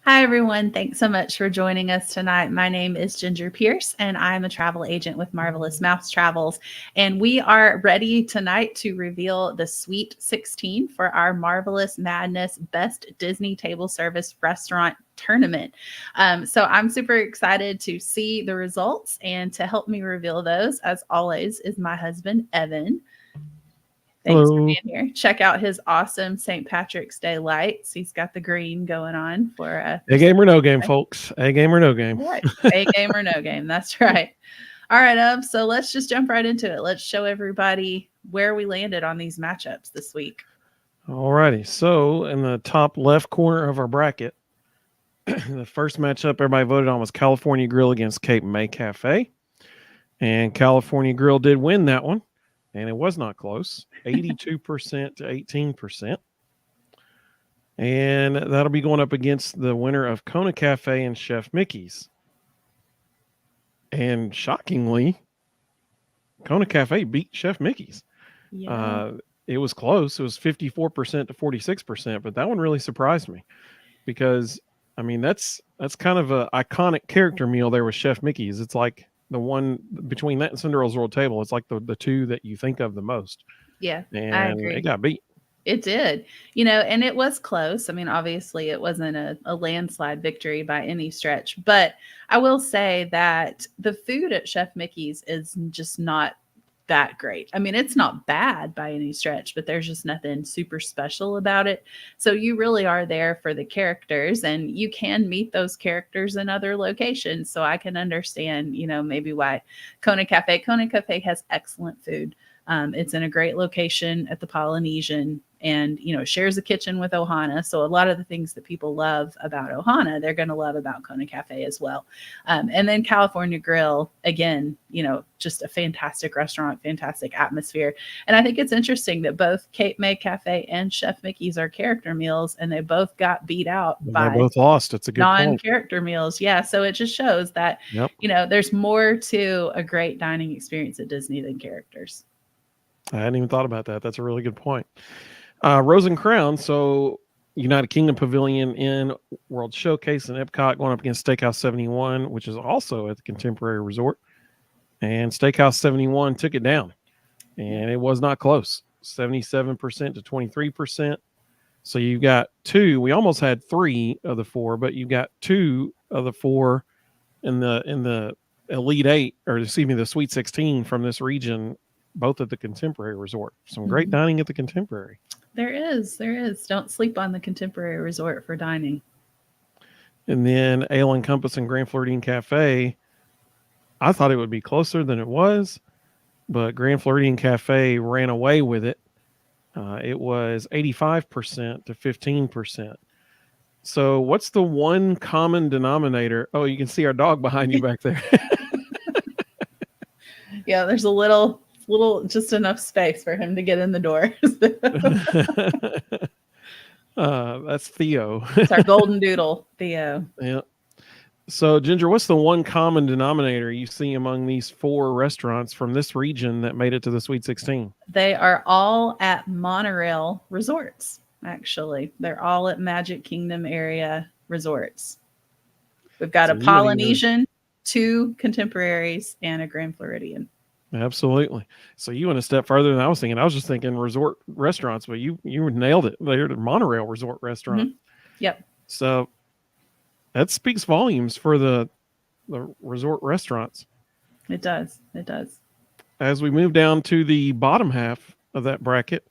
Hi, everyone. Thanks so much for joining us tonight. My name is Ginger Pierce, and I'm a travel agent with Marvelous Mouse Travels. And we are ready tonight to reveal the Sweet 16 for our Marvelous Madness Best Disney Table Service Restaurant Tournament. So I'm super excited to see the results, and to help me reveal those, as always, is my husband, Evan. Thanks for Hello. being here. Check out his awesome St. Patrick's Day lights. He's got the green going on for A St. game or no game, Patrick's Day. folks. A game or no game. Right. A game or no game. That's right. All right, so let's just jump right into it. Let's show everybody where we landed on these matchups this week. Alrighty. So in the top left corner of our bracket, the first matchup everybody voted on was California Grill against Cape May Cafe. And California Grill did win that one. And it was not close. 82% to 18%. And that'll be going up against the winner of Kona Cafe and Chef Mickey's. And shockingly, Kona Cafe beat Chef Mickey's. Yeah. It was close. It was 54% to 46%, but that one really surprised me because I mean that's kind of a iconic character meal there with Chef Mickey's. It's like the one between that and Cinderella's Royal Table. It's like the two that you think of the most, Yeah, I and it agree. got beat. It did, and it was close. I mean, obviously, it wasn't a landslide victory by any stretch, but I will say that the food at Chef Mickey's is just not that great. I mean, it's not bad by any stretch, but there's just nothing super special about it. So you really are there for the characters, and you can meet those characters in other locations. So I can understand, maybe why Kona Cafe. Kona Cafe has excellent food. It's in a great location at the Polynesian, and shares a kitchen with Ohana. So a lot of the things that people love about Ohana, they're going to love about Kona Cafe as well. And then California Grill, again, just a fantastic restaurant, fantastic atmosphere. And I think it's interesting that both Cape May Cafe and Chef Mickey's are character meals, and they both got beat out They by both lost. It's a good point. non-character meals. Yeah, so it just shows that Yep, there's more to a great dining experience at Disney than characters. I hadn't even thought about that. That's a really good point. Rose and Crown. So United Kingdom Pavilion in World Showcase and Epcot going up against Steakhouse 71, which is also at the Contemporary Resort. And Steakhouse 71 took it down, and it was not close. 77% to 23%. So you've got two. We almost had three of the four, but you got two of the four in the Elite Eight, or excuse me, the Sweet 16 from this region, both at the Contemporary Resort. Some great Mhm. dining at the Contemporary. There is. Don't sleep on the Contemporary Resort for dining. And then Ale and Compass and Grand Floridian Cafe. I thought it would be closer than it was, but Grand Floridian Cafe ran away with it. It was 85% to 15%. So, what's the one common denominator? Oh, you can see our dog behind you back there. Yeah, there's a little just enough space for him to get in the door. That's Theo. It's our golden doodle, Theo. Yeah. So, Ginger, what's the one common denominator you see among these four restaurants from this region that made it to the Sweet 16? They are all at monorail resorts, actually. They're all at Magic Kingdom area resorts. We've got So a you would either Polynesian, two Contemporaries, and a Grand Floridian. absolutely. So you went a step further than I was thinking. I was just thinking resort restaurants, but you nailed it. They're the monorail resort restaurant. Mhm. Yep, So that speaks volumes for the resort restaurants. it does. It does. As we move down to the bottom half of that bracket,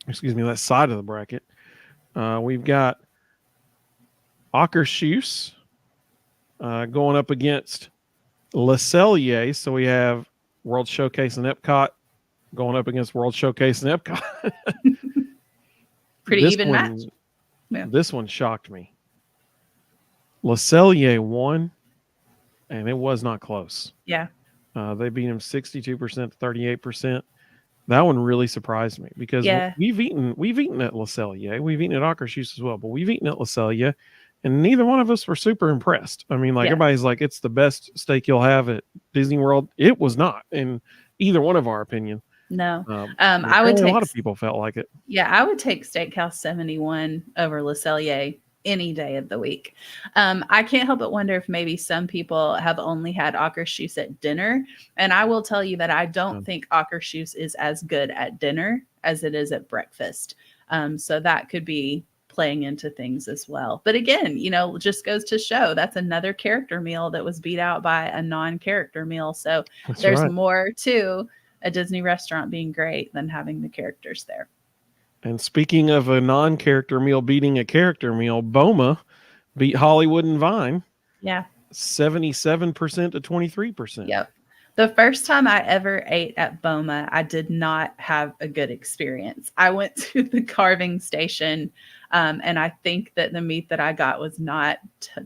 excuse me, that side of the bracket, we've got Akershus going up against Le Cellier. So we have World Showcase and Epcot going up against World Showcase and Epcot. Pretty this even one, match. Yeah. This one shocked me. Le Cellier won, and it was not close. Yeah. They beat him 62% to 38%. That one really surprised me because Yeah. we've eaten at Le Cellier. We've eaten at Akershus as well, but we've eaten at Le Cellier, and neither one of us were super impressed. I mean, like Yeah. everybody's like, it's the best steak you'll have at Disney World. It was not, in either one of our opinion. No. And I would apparently take a lot of people felt like it. I would take Steakhouse 71 over Le Cellier any day of the week. I can't help but wonder if maybe some people have only had Akershus at dinner. And I will tell you that I don't think Akershus is as good at dinner as it is at breakfast. So that could be playing into things as well. But again, just goes to show that's another character meal that was beat out by a non-character meal. So there's more to a Disney restaurant being great than having the characters there. And speaking of a non-character meal beating a character meal, Boma beat Hollywood and Vine. Yeah. 77% to 23%. Yep. The first time I ever ate at Boma, I did not have a good experience. I went to the carving station, and I think that the meat that I got was not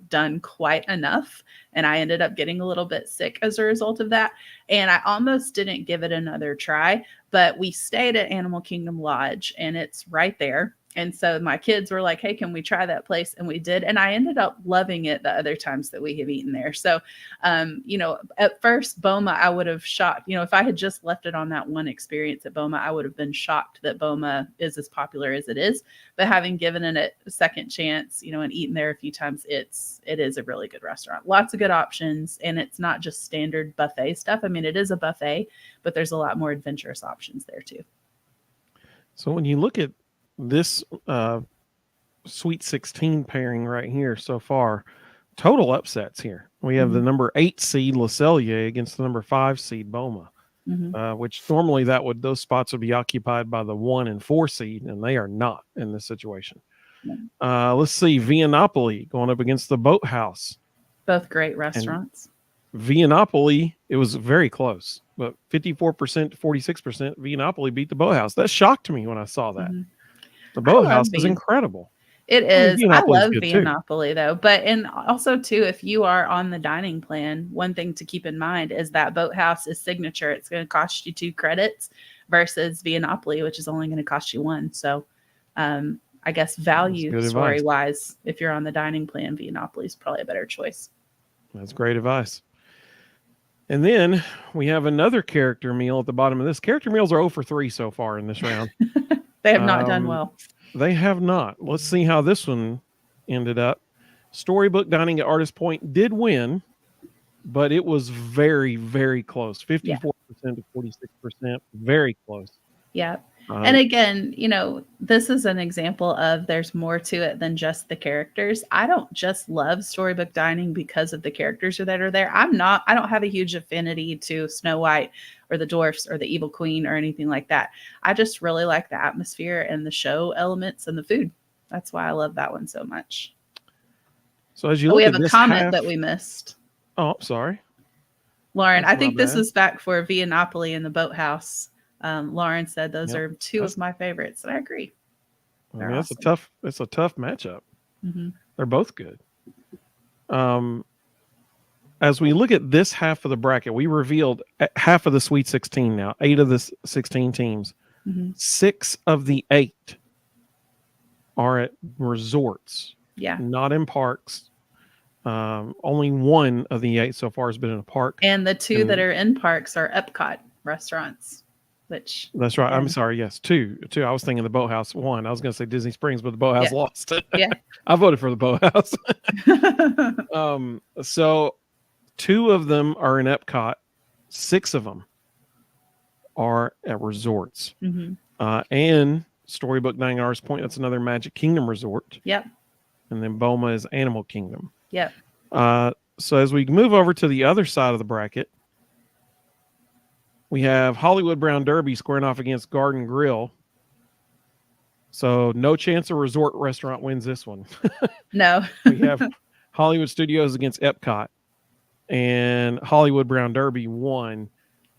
done quite enough. And I ended up getting a little bit sick as a result of that. And I almost didn't give it another try, but we stayed at Animal Kingdom Lodge, and it's right there. And so my kids were like, hey, can we try that place? And we did. And I ended up loving it the other times that we have eaten there. So, at first, Boma, I would have shocked, if I had just left it on that one experience at Boma, I would have been shocked that Boma is as popular as it is. But having given it a second chance, and eaten there a few times, it is a really good restaurant. Lots of good options. And it's not just standard buffet stuff. I mean, it is a buffet, but there's a lot more adventurous options there too. So when you look at this Sweet 16 pairing right here so far, total upsets here. We have the number 8 seed Le Cellier against the number 5 seed Boma, which normally those spots would be occupied by the 1 and 4 seed, and they are not in this situation. Let's see, Viennapoli going up against the Boathouse. Both great restaurants. And Viennapoli, it was very close, but 54% to 46%, Viennapoli beat the Boathouse. That shocked me when I saw that. The Boathouse is incredible. It is. I love Viennapoli though. But also too, if you are on the dining plan, one thing to keep in mind is that Boathouse is signature. It's going to cost you 2 credits versus Viennapoli, which is only going to cost you 1. So I guess value story wise, if you're on the dining plan, Viennapoli is probably a better choice. That's great advice. And then we have another character meal at the bottom of this. Character meals are 0 for 3 so far in this round. They have not done well. They have not. Let's see how this one ended up. Storybook Dining at Artist Point did win, but it was very, very close. 54% to 46%. Very close. Yeah. And again, this is an example of there's more to it than just the characters. I don't just love Storybook Dining because of the characters that are there. I don't have a huge affinity to Snow White or the dwarfs or the Evil Queen or anything like that. I just really like the atmosphere and the show elements and the food. That's why I love that one so much. So as you look we at have a comment that we missed. Oh, sorry. Lauren, I think this is back for Viennapoli and the Boathouse. Lauren said those are 2 of my favorites, and I agree. That's awesome. It's a tough matchup. They're both good. As we look at this half of the bracket, we revealed half of the Sweet 16 now, 8 of the 16 teams. 6 of the 8 are at resorts. Yeah. Not in parks. Only 1 of the 8 so far has been in a park. And the 2 that are in parks are Epcot restaurants. That's right. I'm sorry. Yes, 2. I was thinking the Boathouse won. I was going to say Disney Springs, but the Boathouse lost. Yeah. I voted for the Boathouse. So 2 of them are in Epcot. 6 of them are at resorts. And Storybook Dining Artist Point, that's another Magic Kingdom resort. Yep. And then Boma is Animal Kingdom. Yep. So as we move over to the other side of the bracket, we have Hollywood Brown Derby squaring off against Garden Grill. So no chance a resort restaurant wins this one. No. We have Hollywood Studios against Epcot. And Hollywood Brown Derby won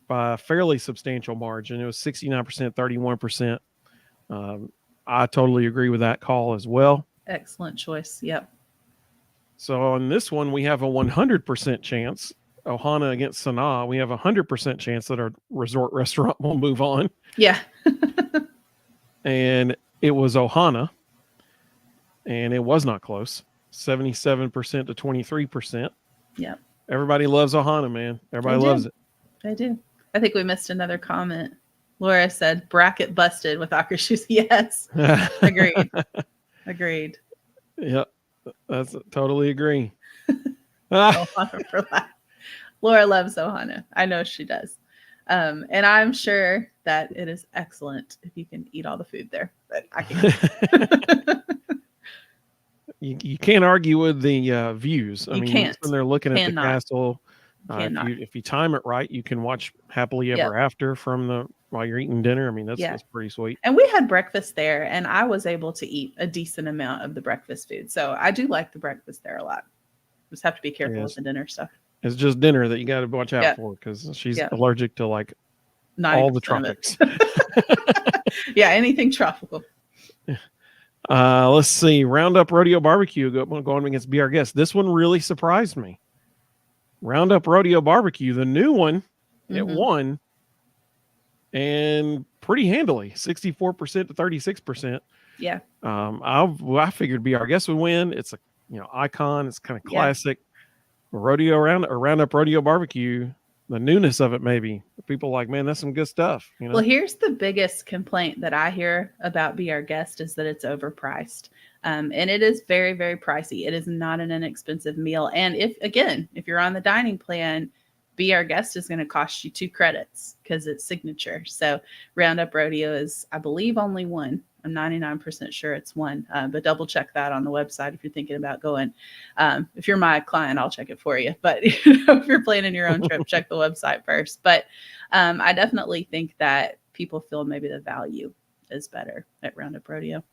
by a fairly substantial margin. It was 69%, 31%. I totally agree with that call as well. Excellent choice. Yep. So on this one, we have a 100% chance. Ohana against Sanaa, we have a 100% chance that our resort restaurant will move on. Yeah. And it was Ohana, and it was not close. 77% to 23%. Yeah. Everybody loves Ohana, man. Everybody loves it. They do. I think we missed another comment. Laura said, bracket busted with Akershus. Yes. Agreed. Agreed. Yep. That's totally agree. Ah, Ohana for life. Laura loves Ohana. I know she does. And I'm sure that it is excellent if you can eat all the food there, but I can't. you can't argue with the views. I You mean, can't. when they're looking at the Cannot. castle, Cannot. if you time it right, you can watch Happily Yep. Ever After while you're eating dinner. I mean, Yeah. that's pretty sweet. And we had breakfast there, and I was able to eat a decent amount of the breakfast food. So I do like the breakfast there a lot. Just have to be careful with the dinner stuff. It's just dinner that you got to watch out for because she's allergic to like all the tropics. Yeah, anything tropical. Let's see. Roundup Rodeo Barbecue going against Be Our Guest. This one really surprised me. Roundup Rodeo Barbecue, the new one, it won, and pretty handily, 64% to 36%. Yeah. I figured Be Our Guest would win. It's a icon. It's kind of classic. Roundup Rodeo Barbecue, the newness of it, maybe people like, man, that's some good stuff. Well, here's the biggest complaint that I hear about Be Our Guest is that it's overpriced. And it is very, very pricey. It is not an inexpensive meal. And if you're on the dining plan, Be Our Guest is going to cost you 2 credits because it's signature. So Roundup Rodeo is, I believe, only one. I'm 99% sure it's one, but double check that on the website if you're thinking about going. If you're my client, I'll check it for you. But if you're planning your own trip, check the website first. But I definitely think that people feel maybe the value is better at Roundup Rodeo.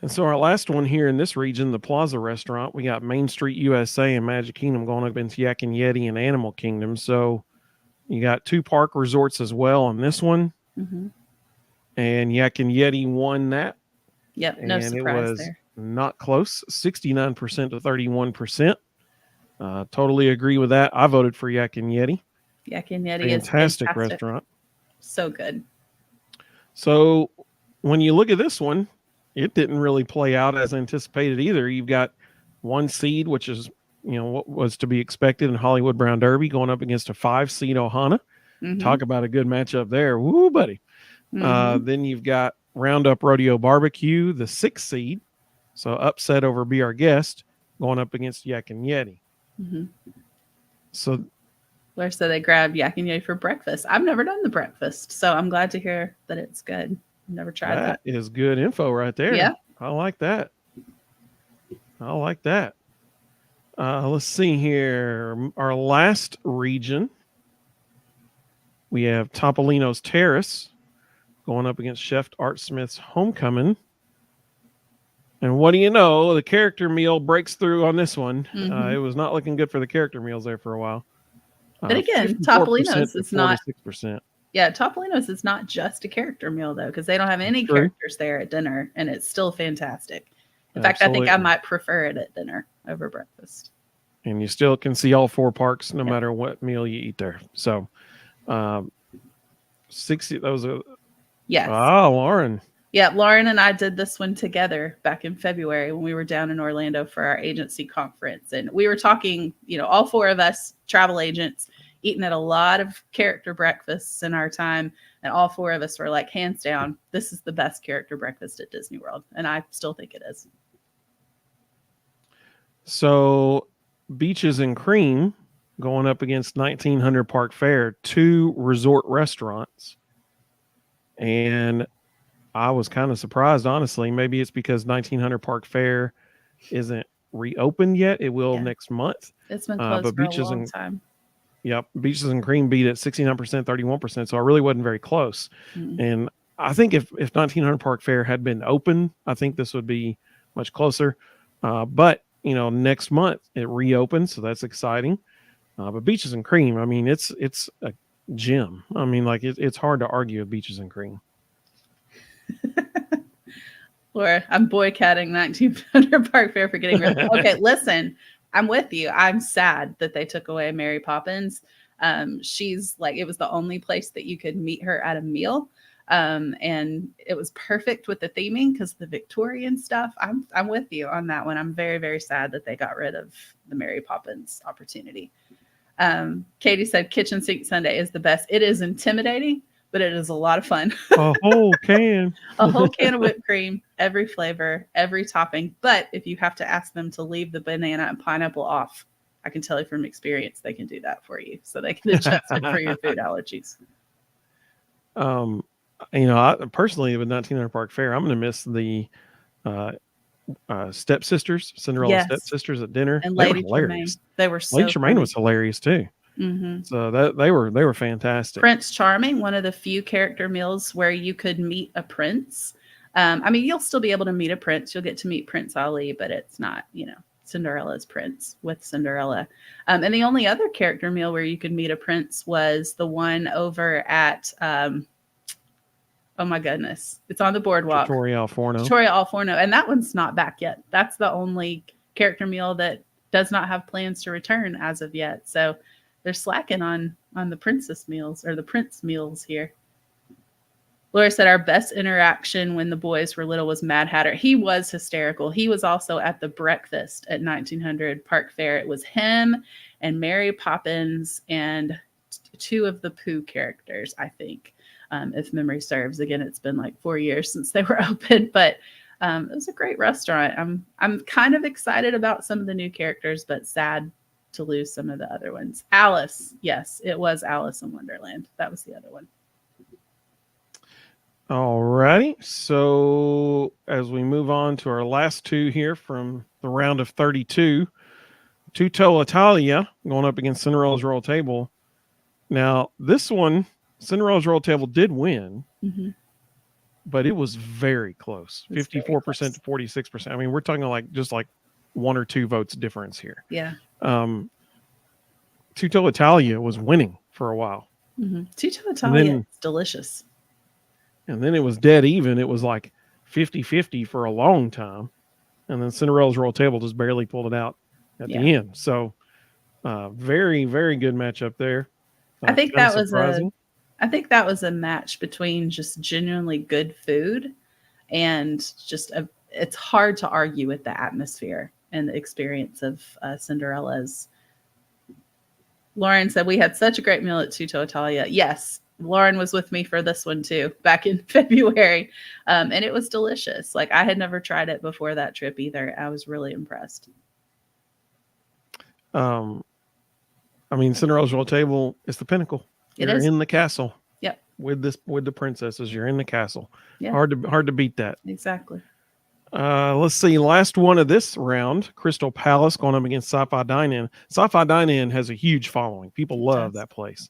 And so our last one here in this region, the Plaza Restaurant, we got Main Street USA and Magic Kingdom going up against Yak and Yeti and Animal Kingdom. So you got 2 park resorts as well on this one. Mm-hmm. And Yak and Yeti won that. Yep, no surprise there. It was not close, 69% to 31%. Totally agree with that. I voted for Yak and Yeti. Yak and Yeti is fantastic restaurant. So good. So when you look at this one, it didn't really play out as anticipated either. You've got 1 seed, which is what was to be expected in Hollywood Brown Derby, going up against a 5 seed Ohana. Mm-hmm. Talk about a good matchup there. Woo, buddy. Mm-hmm. Then you've got Roundup Rodeo Barbecue, the 6 seed. So upset over Be Our Guest, going up against Yak and Yeti. Mm-hmm. So they grabbed Yak and Yeti for breakfast. I've never done the breakfast, so I'm glad to hear that it's good. I've never tried that. That is good info right there. Yeah. I like that. Let's see here. Our last region, we have Topolino's Terrace going up against Chef Art Smith's Homecoming. And what do you know? The character meal breaks through on this one. Mm-hmm. It was not looking good for the character meals there for a while. But again, Topolino's is not 46%. Yeah, Topolino's is not just a character meal though, because they don't have any characters there at dinner, and it's still fantastic. In fact, I think I might prefer it at dinner over breakfast. And you still can see all 4 parks no matter what meal you eat there. So 60, that was a... Yes. Oh, Lauren. Yeah, Lauren and I did this one together back in February when we were down in Orlando for our agency conference. And we were talking, all 4 of us travel agents eating at a lot of character breakfasts in our time. And all 4 of us were like, hands down, this is the best character breakfast at Disney World. And I still think it is. So Beaches and Cream going up against 1900 Park Fair, 2 resort restaurants. And I was kind of surprised, honestly. Maybe it's because 1900 Park Fair isn't reopened yet. It will next month. It's been closed for a long time. Yep. Beaches and Cream beat it 69%, 31%. So I really wasn't very close. Mm-hmm. And I think if 1900 Park Fair had been open, I think this would be much closer. But, next month it reopens. So that's exciting. But Beaches and Cream, I mean, it's a gem. I mean, like it's hard to argue with Beaches and Cream. Laura, I'm boycotting 1900 Park Fair for getting rid of it. Okay, listen, I'm with you. I'm sad that they took away Mary Poppins. She's like, it was the only place that you could meet her at a meal. And it was perfect with the theming because the Victorian stuff. I'm with you on that one. I'm very, very sad that they got rid of the Mary Poppins opportunity. Katie said Kitchen Sink Sunday is the best. It is intimidating, but it is a lot of fun. A whole can. A whole can of whipped cream, every flavor, every topping. But if you have to ask them to leave the banana and pineapple off, I can tell you from experience they can do that for you, so they can adjust it for your food allergies. I personally with 1900 Park Fair, I'm going to miss the stepsisters, Cinderella Yes. stepsisters at dinner. And They were Lady hilarious. Tremaine, they were so Lady Tremaine funny. was hilarious too. Mm-hmm. So that they were fantastic. Prince Charming, one of the few character meals where you could meet a prince. I mean, you'll still be able to meet a prince. You'll get to meet Prince Ali, but it's not, Cinderella's prince with Cinderella. And the only other character meal where you could meet a prince was the one over at, oh my goodness, it's on the boardwalk. Trattoria Al Forno. Trattoria Al Forno. And that one's not back yet. That's the only character meal that does not have plans to return as of yet. So they're slacking on the princess meals or the prince meals here. Laura said our best interaction when the boys were little was Mad Hatter. He was hysterical. He was also at the breakfast at 1900 Park Fair. It was him and Mary Poppins and two of the Pooh characters, I think, if memory serves. Again, it's been like 4 years since they were open, but it was a great restaurant. I'm kind of excited about some of the new characters, but sad to lose some of the other ones. Alice, yes, it was Alice in Wonderland. That was the other one. All righty. So as we move on to our last two here from the round of 32, Tutto Italia going up against Cinderella's Royal Table. Now, this one, Cinderella's Royal Table did win, but it was very close. 54% to 46%. I mean, we're talking like just like 1 or 2 votes difference here. Yeah. Tutto Italia was winning for a while. Tutto Italia is delicious. And then it was dead even. It was like 50-50 for a long time. And then Cinderella's Royal Table just barely pulled it out at the end. So very, very good matchup there. I think that was a match between just genuinely good food and just it's hard to argue with the atmosphere and the experience of Cinderella's. Lauren said we had such a great meal at Tutto Italia. Yes, Lauren was with me for this one too, back in February. And it was delicious. Like I had never tried it before that trip either. I was really impressed. I mean, Cinderella's Royal Table is the pinnacle. You're in the castle. Yep. With the princesses, you're in the castle. Yeah. Hard to beat that. Exactly. Let's see. Last one of this round, Crystal Palace going up against Sci-Fi Dine-In. Sci-Fi Dine-In has a huge following. People love that place.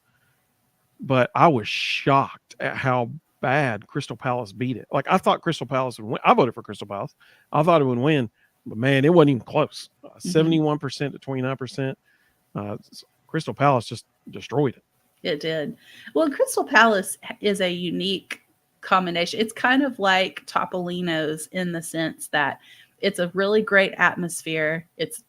But I was shocked at how bad Crystal Palace beat it. Like I thought Crystal Palace would win. I voted for Crystal Palace. I thought it would win, but man, it wasn't even close. 71% to 29%. Crystal Palace just destroyed it. It did. Well, Crystal Palace is a unique combination. It's kind of like Topolino's in the sense that it's a really great atmosphere. It's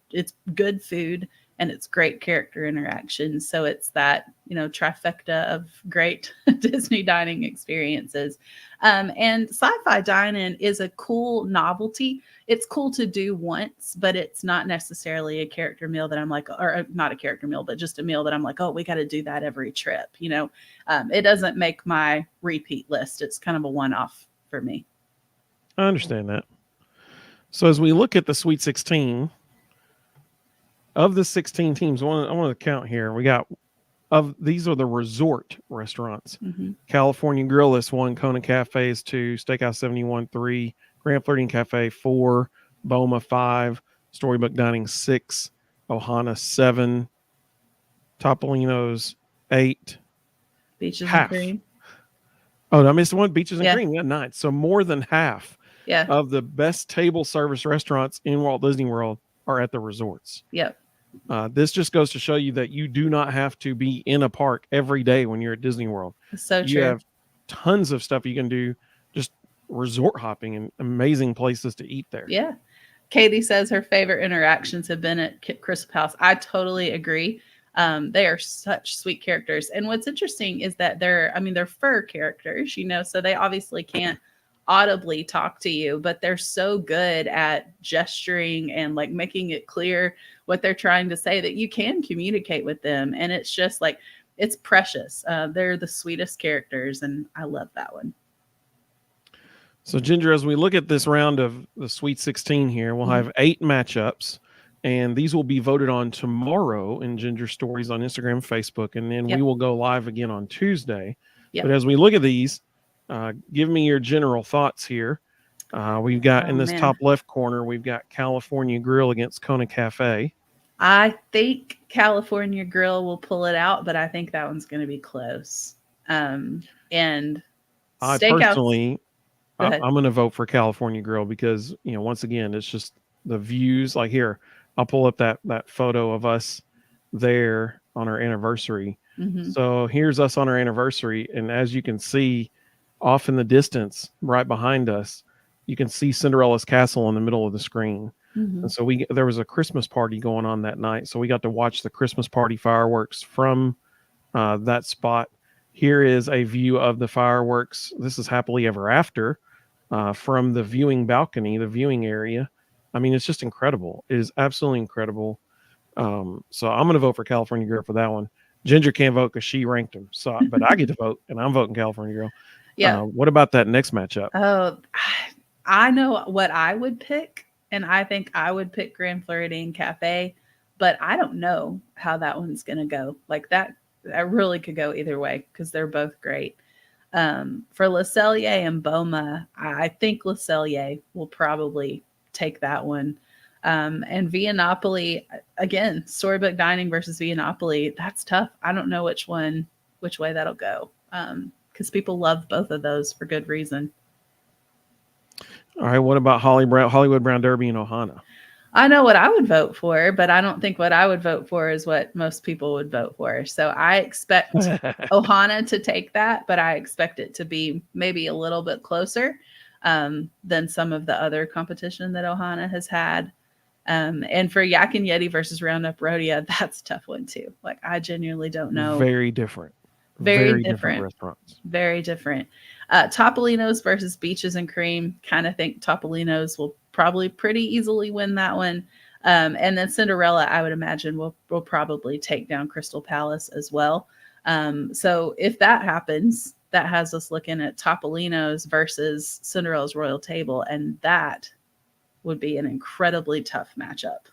good food and it's great character interaction. So it's that, trifecta of great Disney dining experiences. And Sci-Fi Dine-In is a cool novelty. It's cool to do once, but it's not necessarily a character meal that I'm like, or not a character meal, but just a meal that I'm like, oh, we got to do that every trip. It doesn't make my repeat list. It's kind of a one-off for me. I understand that. So as we look at the Sweet 16, of the 16 teams, I want to count here. We got these are the resort restaurants. California Grill is 1, Kona Cafe is 2, Steakhouse 71 3, Grand Flirting Cafe 4, Boma 5, Storybook Dining 6, Ohana 7, Topolino's 8, Beaches and Cream. Oh, I missed one. Beaches and Cream. Yeah, 9. So more than half of the best table service restaurants in Walt Disney World are at the resorts. Yep. This just goes to show you that you do not have to be in a park every day when you're at Disney World. So true. You have tons of stuff you can do, just resort hopping and amazing places to eat there. Yeah. Katie says her favorite interactions have been at Crystal Palace. I totally agree. They are such sweet characters. And what's interesting is that they're fur characters, so they obviously can't audibly talk to you, but they're so good at gesturing and like making it clear what they're trying to say that you can communicate with them. And it's just like it's precious. They're the sweetest characters, and I love that one. So, Ginger, as we look at this round of the Sweet 16 here, we'll have 8 matchups, and these will be voted on tomorrow in Ginger Stories on Instagram and Facebook, and then we will go live again on Tuesday. But as we look at these, give me your general thoughts here. We've got in this top left corner, we've got California Grill against Kona Cafe. I think California Grill will pull it out, but I think that one's going to be close. And I personally, I'm going to vote for California Grill because, once again, it's just the views. Like here, I'll pull up that photo of us there on our anniversary. So here's us on our anniversary. And as you can see off in the distance, right behind us, you can see Cinderella's castle in the middle of the screen. And so there was a Christmas party going on that night. So we got to watch the Christmas party fireworks from that spot. Here is a view of the fireworks. This is Happily Ever After from the viewing balcony, the viewing area. I mean, it's just incredible. It is absolutely incredible. So I'm going to vote for California Girl for that one. Ginger can't vote because she ranked them. So, but I get to vote, and I'm voting California Girl. Yeah. What about that next matchup? Oh, I know what I would pick. And I think I would pick Grand Floridian Cafe, but I don't know how that one's going to go. Like that really could go either way because they're both great. For Le Cellier and Boma, I think Le Cellier will probably take that one. And Via Napoli, again, Storybook Dining versus Via Napoli, that's tough. I don't know which way that'll go because people love both of those for good reason. All right, what about Hollywood Brown Derby and Ohana? I know what I would vote for, but I don't think what I would vote for is what most people would vote for. So I expect Ohana to take that, but I expect it to be maybe a little bit closer than some of the other competition that Ohana has had. And for Yak and Yeti versus Roundup Rodeo, that's a tough one too. Like I genuinely don't know. Very different. Very different restaurants. Very different. Topolino's versus Beaches and Cream. Kind of think Topolino's will probably pretty easily win that one. And then Cinderella, I would imagine, will probably take down Crystal Palace as well. So if that happens, that has us looking at Topolino's versus Cinderella's Royal Table, and that would be an incredibly tough matchup.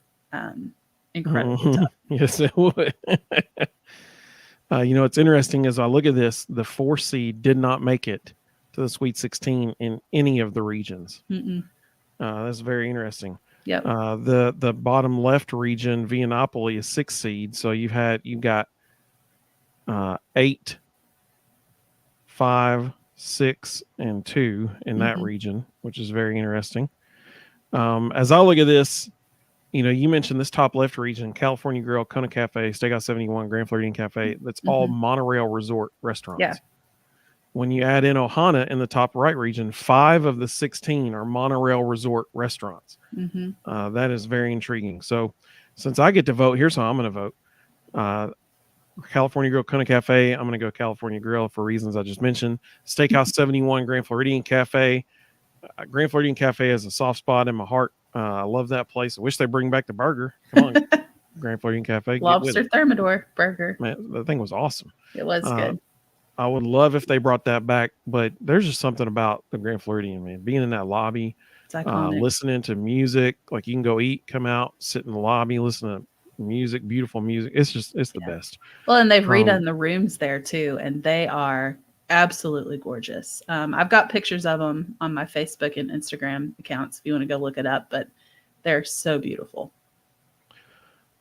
Incredibly tough. Yes, it would. What's interesting as I look at this, the 4 seed did not make it to the Sweet 16 in any of the regions. That's very interesting. Yep. The bottom left region, Via Napoli, is 6 seed. So you've got 8, 5, 6, and 2 in that region, which is very interesting. As I look at this, you mentioned this top left region, California Grill, Kona Cafe, Steakhouse 71, Grand Floridian Cafe. That's all monorail resort restaurants. Yeah. When you add in Ohana in the top right region, 5 of the 16 are monorail resort restaurants. That is very intriguing. So since I get to vote, here's how I'm going to vote. California Grill, Kona Cafe. I'm going to go California Grill for reasons I just mentioned. Steakhouse 71, Grand Floridian Cafe. Grand Floridian Cafe has a soft spot in my heart. I love that place. I wish they bring back the burger. Come on, Grand Floridian Cafe. Lobster Thermidor burger. Man, that thing was awesome. It was good. I would love if they brought that back, but there's just something about the Grand Floridian, man. Being in that lobby, listening to music, like you can go eat, come out, sit in the lobby, listen to music, beautiful music. It's the best. Well, and they've redone the rooms there too, and they are absolutely gorgeous. I've got pictures of them on my Facebook and Instagram accounts if you want to go look it up, but they're so beautiful.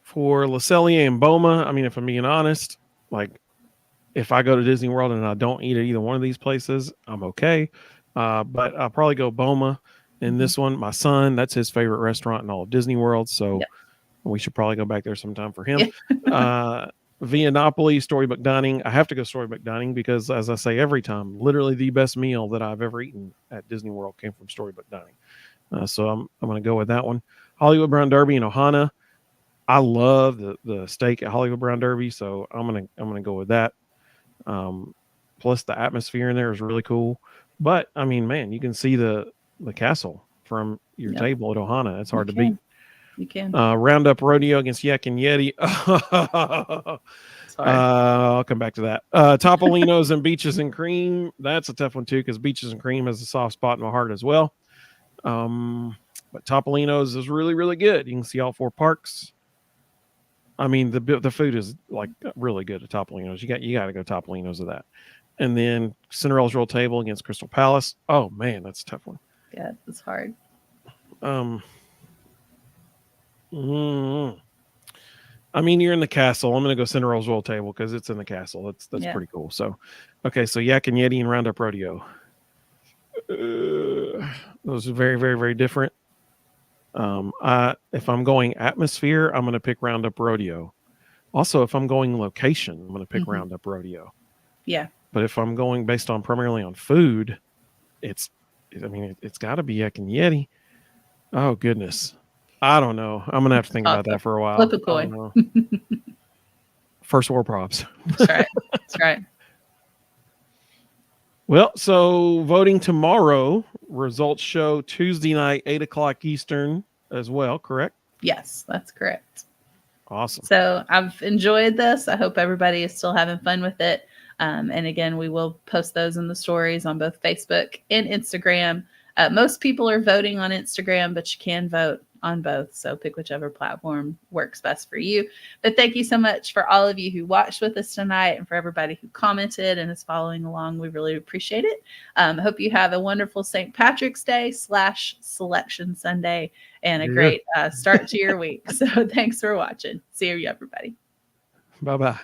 For Le Cellier and Boma, I mean, if I'm being honest, like if I go to Disney World and I don't eat at either one of these places, I'm okay. But I'll probably go Boma in this one. My son, that's his favorite restaurant in all of Disney World. So we should probably go back there sometime for him. Via Napoli, Storybook Dining. I have to go Storybook Dining because, as I say every time, literally the best meal that I've ever eaten at Disney World came from Storybook Dining. So I'm going to go with that one. Hollywood Brown Derby and Ohana. I love the steak at Hollywood Brown Derby, so I'm gonna go with that. Plus the atmosphere in there is really cool. But I mean, man, you can see the castle from your table at Ohana. It's hard to beat. You can. Roundup Rodeo against Yak and Yeti. Sorry. I'll come back to that. Topolino's and Beaches and Cream. That's a tough one too, because Beaches and Cream has a soft spot in my heart as well. But Topolino's is really, really good. You can see all 4 parks. I mean, the food is like really good at Topolino's. You got to go Topolino's of that. And then Cinderella's Royal Table against Crystal Palace. Oh man, that's a tough one. Yeah, it's hard. I mean, you're in the castle. I'm going to go Cinderella's Royal Table because it's in the castle. That's pretty cool. So, okay, so Yak and Yeti and Roundup Rodeo. Those are very, very, very different. If I'm going atmosphere, I'm going to pick Roundup Rodeo. Also, if I'm going location, I'm going to pick Roundup Rodeo. Yeah. But if I'm going based on primarily on food, it's got to be Yak and Yeti. Oh goodness, I don't know. I'm gonna have to think about that for a while. Flip a coin. First war props. That's right. That's right. Well, so voting tomorrow. Results show Tuesday night, 8:00 Eastern as well. Correct? Yes, that's correct. Awesome. So I've enjoyed this. I hope everybody is still having fun with it. And again, we will post those in the stories on both Facebook and Instagram. Most people are voting on Instagram, but you can vote on both. So pick whichever platform works best for you. But thank you so much for all of you who watched with us tonight and for everybody who commented and is following along. We really appreciate it. Hope you have a wonderful St. Patrick's Day / Selection Sunday and a great start to your week. So thanks for watching. See you, everybody. Bye-bye.